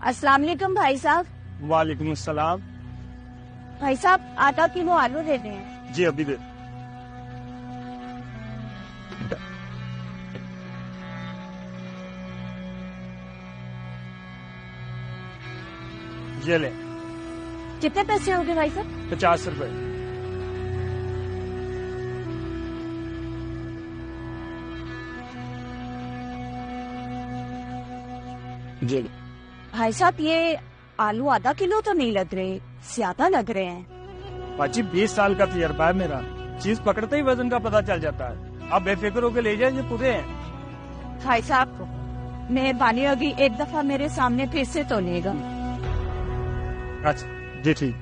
अस्सलाम वालेकुम भाई साहब। वालेकुम अस्सलाम। भाई साहब आधा किलो आलू दे दें। जी अभी दे। ये ले। कितने पैसे हो गए भाई साहब? 50 रुपए। जी भाई साहब ये आलू आधा किलो तो नहीं लग रहे, ज्यादा लग रहे हैं। बाजी 20 साल का तजर्बा है मेरा, चीज पकड़ते ही वजन का पता चल जाता है। आप बेफिक्र होकर ले जाए, ये पूरे हैं। भाई साहब मेहरबानी होगी एक दफा मेरे सामने फिर से तोलिएगा। अच्छा जी ठीक।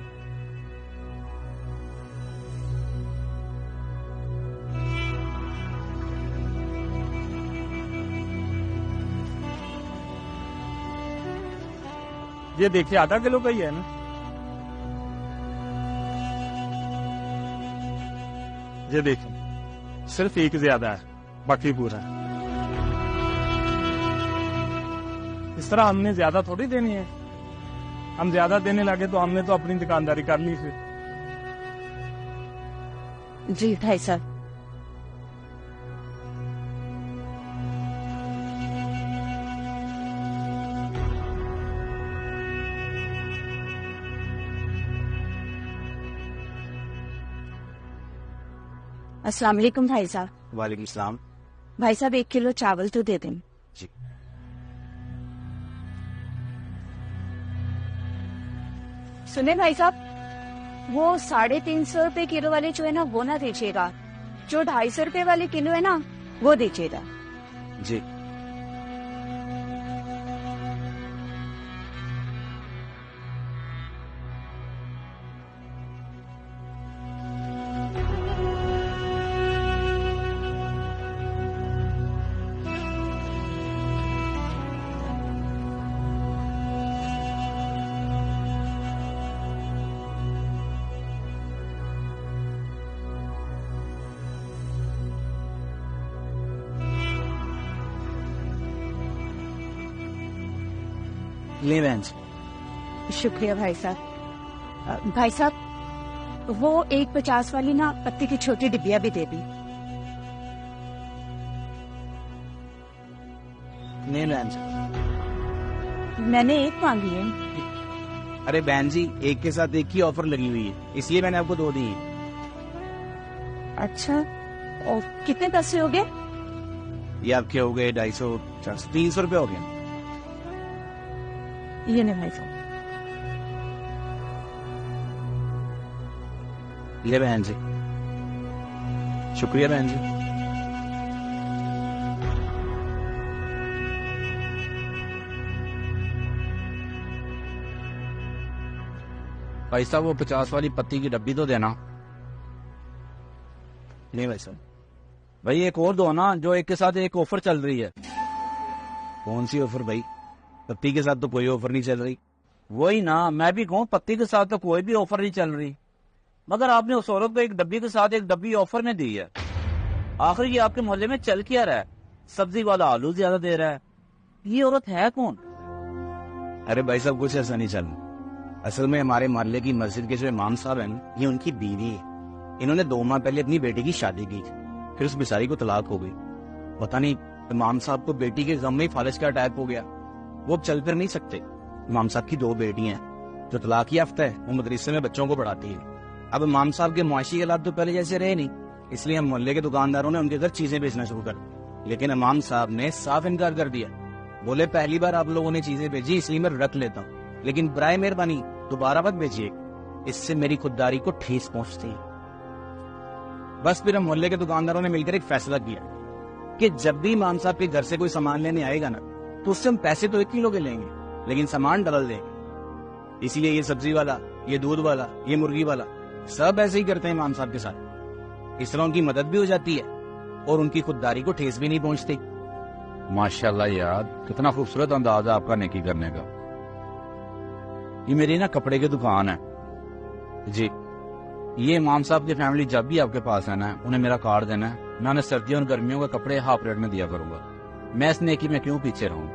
ये देखिए आधा किलो का ही है ना। ये देखिए सिर्फ एक ज्यादा है, बाकी पूरा है। इस तरह हमने ज्यादा थोड़ी देनी है, हम ज्यादा देने लगे तो हमने तो अपनी दुकानदारी कर ली फिर। जी भाई साहब। अस्सलाम वालेकुम भाई साहब। वालेकुम सलाम। भाई साहब 1 किलो चावल तो दे दें। जी सुने भाई साहब वो 350 रुपए किलो वाले जो है ना वो ना दीजिएगा, जो 250 रुपए वाले किलो है ना वो दीजिएगा। जी ले बहन जी। शुक्रिया भाई साहब। भाई साहब वो 1.50 वाली ना पत्ती की छोटी डिब्बिया भी दे दी। नहीं बहन जी। मैंने एक मांगी है। अरे बहन जी एक के साथ एक की ऑफर लगी हुई है, इसलिए मैंने आपको 2 दी है। अच्छा और कितने पैसे हो गए? ये आपके हो गए 250, 300 रुपये हो गए। ये नहीं भाई साहब। ले बहन जी। शुक्रिया बहन जी। भाई साहब वो 50 वाली पत्ती की डब्बी तो देना। नहीं भाई साहब। भाई एक और दो ना, जो एक के साथ एक ऑफर चल रही है। कौन सी ऑफर भाई? पत्ती के साथ तो कोई ऑफर नहीं चल रही। वही ना मैं भी कहूँ, पत्ती के साथ तो कोई भी ऑफर नहीं चल रही, मगर आपने उस औरत को एक डब्बी के साथ एक डब्बी ऑफर में दी है। आखिर ये आपके मोहल्ले में चल क्या रहा है? सब्जी वाला आलू ज्यादा दे रहा है, ये औरत है कौन? अरे भाई साहब कुछ ऐसा नहीं चल रहा। असल में हमारे मोहल्ले की मस्जिद के जो इमाम साहब हैं ये उनकी बीवी है। इन्होंने 2 माह पहले अपनी बेटी की शादी की, फिर उस बेचारी को तलाक हो गई। पता नहीं इमाम साहब को बेटी के गम में फालिज का अटैक हो गया, वो अब चल फिर नहीं सकते। इमाम साहब की 2 बेटी हैं, जो तलाक याफ्ता है, वो मदरसे में बच्चों को पढ़ाती है। अब इमाम साहब के मुआशी हालात तो पहले जैसे रहे नहीं, इसलिए हम मोहल्ले के दुकानदारों ने उनके घर चीजें बेचना शुरू कर दी। लेकिन इमाम साहब ने साफ इनकार कर दिया। बोले पहली बार आप लोगों ने चीजें भेजी इसलिए मैं रख लेता हूँ, लेकिन बराए मेहरबानी दोबारा मत भेजिए, इससे मेरी खुददारी को ठेस पहुंचती है। बस फिर हम मोहल्ले के दुकानदारों ने मिलकर एक फैसला किया कि जब भी इमाम साहब के घर से कोई सामान लेने आएगा ना, तो उससे हम पैसे तो 1 किलो के लेंगे, लेकिन सामान डबल देंगे। इसीलिए ये सब्जी वाला, ये दूध वाला, ये मुर्गी वाला सब ऐसे ही करते हैं इमाम साहब के साथ। इस तरह उनकी मदद भी हो जाती है और उनकी खुददारी को ठेस भी नहीं पहुंचती। माशाल्लाह यार, कितना खूबसूरत अंदाज है आपका नेकी करने का। ये मेरी ना कपड़े की दुकान है जी। ये इमाम साहब की फैमिली जब भी आपके पास आना है, उन्हें मेरा कार्ड देना है। मैं उन्हें सर्दियों और गर्मियों के कपड़े हाफ रेट में दिया करूंगा। मैं इस नेकी में क्यों पीछे रहूं?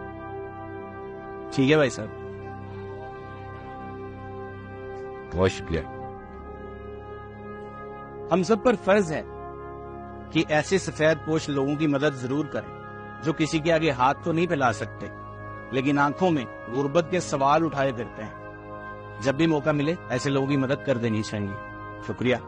ठीक है भाई साहब, बहुत शुक्रिया। हम सब पर फर्ज है कि ऐसे सफेद पोश लोगों की मदद जरूर करें जो किसी के आगे हाथ तो नहीं फैला सकते लेकिन आंखों में गुर्बत के सवाल उठाए फिरते हैं। जब भी मौका मिले ऐसे लोगों की मदद कर देनी चाहिए। शुक्रिया।